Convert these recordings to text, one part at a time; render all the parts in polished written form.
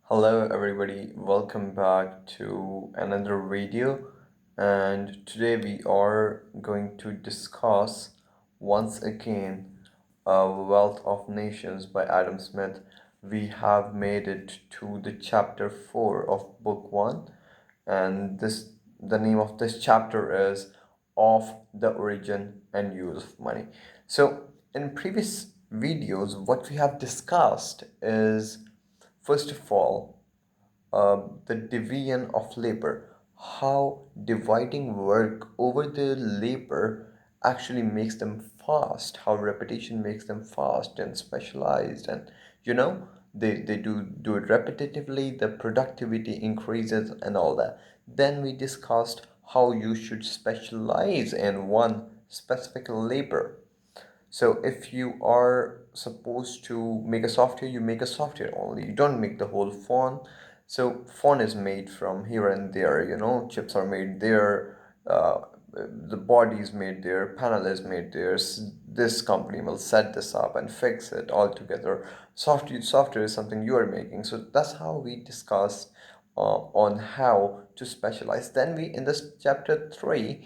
Hello, everybody. Welcome back to another video. And today we are going to discuss once again Wealth of Nations by Adam Smith. We have made it to the chapter 4 of book 1, and the name of this chapter is Of the Origin and Use of Money. So, in previous videos, what we have discussed is first of all, the division of labor, how dividing work over the labor actually makes them fast, how repetition makes them fast and specialized, and they do it repetitively, the productivity increases and all that. Then we discussed how you should specialize in one specific labor. So if you are supposed to make a software, you make a software only. You don't make the whole phone. So phone is made from here and there, chips are made there, the body is made there, panel is made there. This company will set this up and fix it all together. Software is something you are making. So that's how we discussed on how to specialize. Then we in this chapter 3,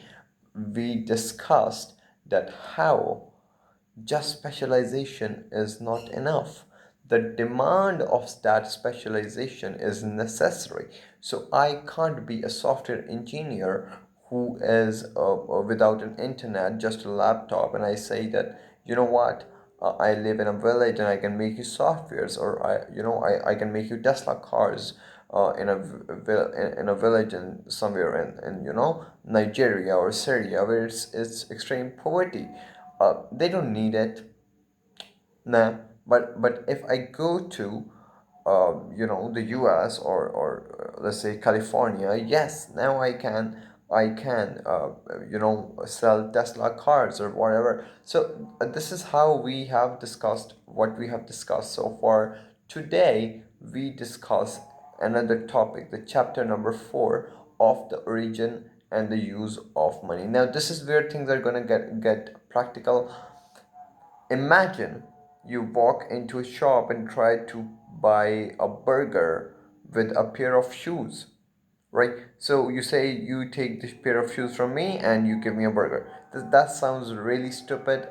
we discussed that how just specialization is not enough. The demand of that specialization is necessary. So I can't be a software engineer who is without an internet, just a laptop, and I say that, I live in a village and I can make you softwares, or I can make you Tesla cars in a village in somewhere in Nigeria or Syria where it's extreme poverty. They don't need it. Nah, but if I go to the US or let's say California, yes, now I can sell Tesla cars or whatever. So this is how we have discussed what we have discussed so far. Today we discuss another topic, the chapter number 4 of the origin and the use of money. Now this is where things are gonna get practical. Imagine you walk into a shop and try to buy a burger with a pair of shoes, right? So you say you take this pair of shoes from me and you give me a burger. That sounds really stupid,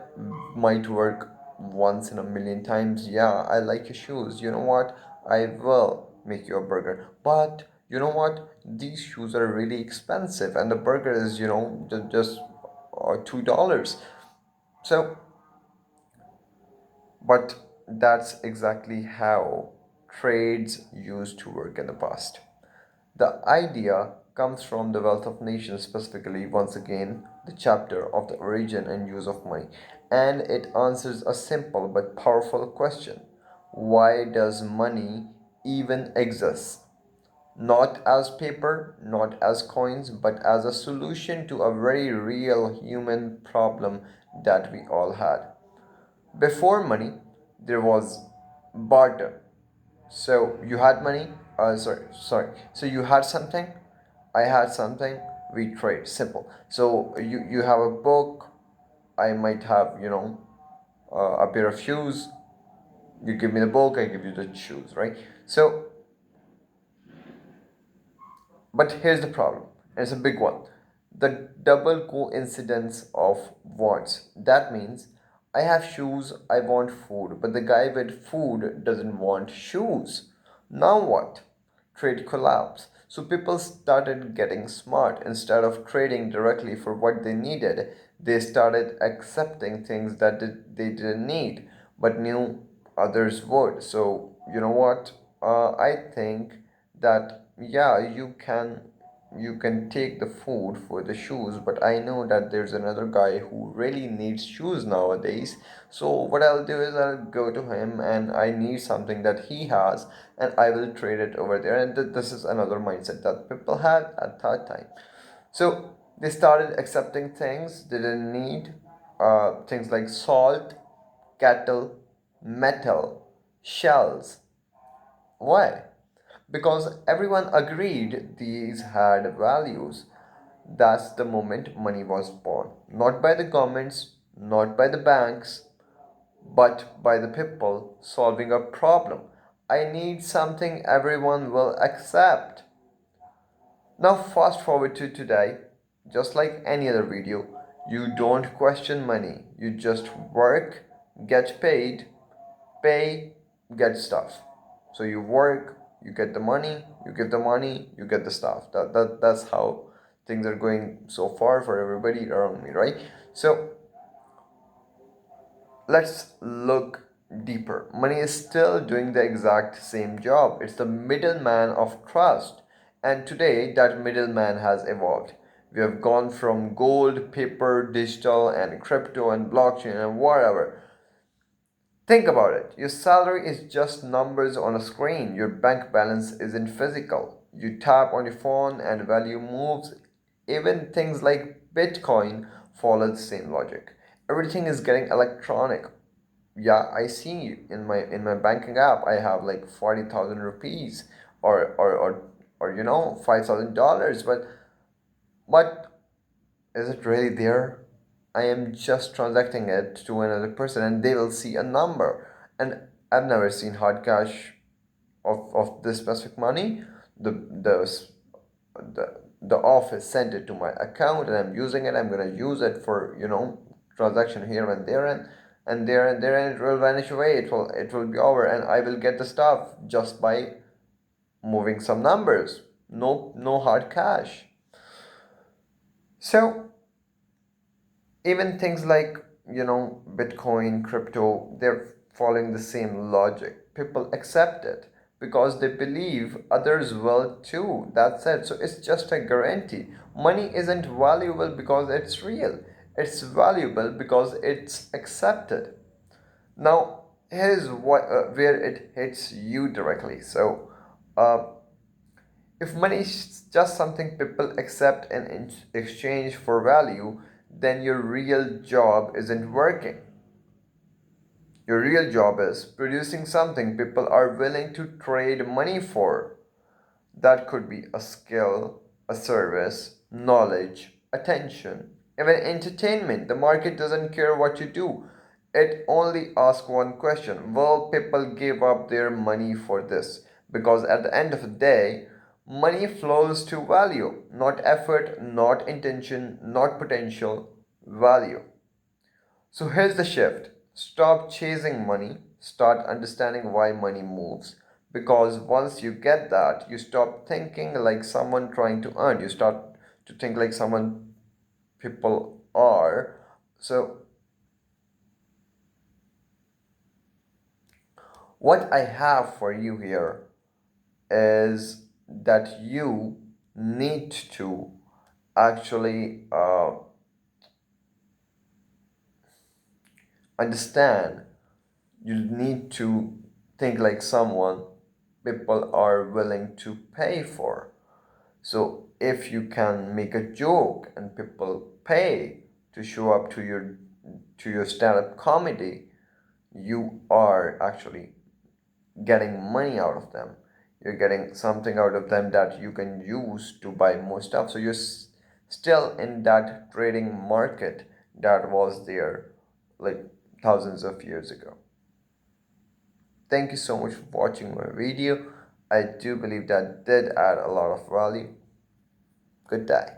might work once in a million times. Yeah, I like your shoes. You know what? I will make you a burger. But you know what? These shoes are really expensive and the burger is, just $2. So but that's exactly how trades used to work in the past. The idea comes from the Wealth of Nations, specifically, once again, the chapter of the origin and use of money. And it answers a simple but powerful question: why does money even exist? Not as paper, not as coins, but as a solution to a very real human problem that we all had. Before money, there was barter. So you had money. Sorry. So you had something. I had something. We trade. Simple. So you have a book. I might have a pair of shoes. You give me the book. I give you the shoes. Right. So, but here's the problem. And it's a big one. The double coincidence of wants. That means I have shoes, I want food, but the guy with food doesn't want shoes. Now what? Trade collapse. So people started getting smart. Instead of trading directly for what they needed, they started accepting things that they didn't need but knew others would. So, you know what? I think that yeah, you can take the food for the shoes, but I know that there's another guy who really needs shoes nowadays. So what I'll do is I'll go to him and I need something that he has and I will trade it over there. And this is another mindset that people had at that time. So they started accepting things they didn't need, things like salt, cattle, metal, shells. Why? Because everyone agreed these had values. That's the moment money was born. Not by the governments, not by the banks, but by the people solving a problem. I need something everyone will accept. Now, fast forward to today, just like any other video, you don't question money, you just work, get paid, pay, get stuff. So you work, you get the money, you give the money, you get the stuff. That's how things are going so far for everybody around me, right? So let's look deeper. Money is still doing the exact same job. It's the middleman of trust. And today, that middleman has evolved. We have gone from gold, paper, digital, and crypto, and blockchain, and whatever. Think about it. Your salary is just numbers on a screen. Your bank balance isn't physical. You tap on your phone and value moves. Even things like Bitcoin follow the same logic. Everything is getting electronic. Yeah, I see in my banking app I have like 40,000 rupees or $5,000, but is it really there? I am just transacting it to another person and they will see a number. And I've never seen hard cash of this specific money. The the the office sent it to my account and I'm using it. I'm gonna use it for transaction here and there and there and there, and it will vanish away. It will be over and I will get the stuff just by moving some numbers. No hard cash. So even things like Bitcoin, crypto, they're following the same logic. People accept it because they believe others will too. That's it. So it's just a guarantee. Money isn't valuable because it's real, it's valuable because it's accepted. Now here's where it hits you directly. So uh, if money is just something people accept and in exchange for value, then your real job isn't working. Your real job is producing something people are willing to trade money for. That could be a skill, a service, knowledge, attention, even entertainment. The market doesn't care what you do. It only asks one question: will people give up their money for this? Because at the end of the day, money flows to value, not effort, not intention, not potential, value. So here's the shift: stop chasing money, start understanding why money moves. Because once you get that, you stop thinking like someone trying to earn. You start to think like someone people are. So, what I have for you here is that you need to actually understand. You need to think like someone people are willing to pay for. So if you can make a joke and people pay to show up to your stand-up comedy, you are actually getting money out of them. You're getting something out of them that you can use to buy more stuff. So you're still in that trading market that was there like thousands of years ago. Thank you so much for watching my video. I do believe that did add a lot of value. Good day.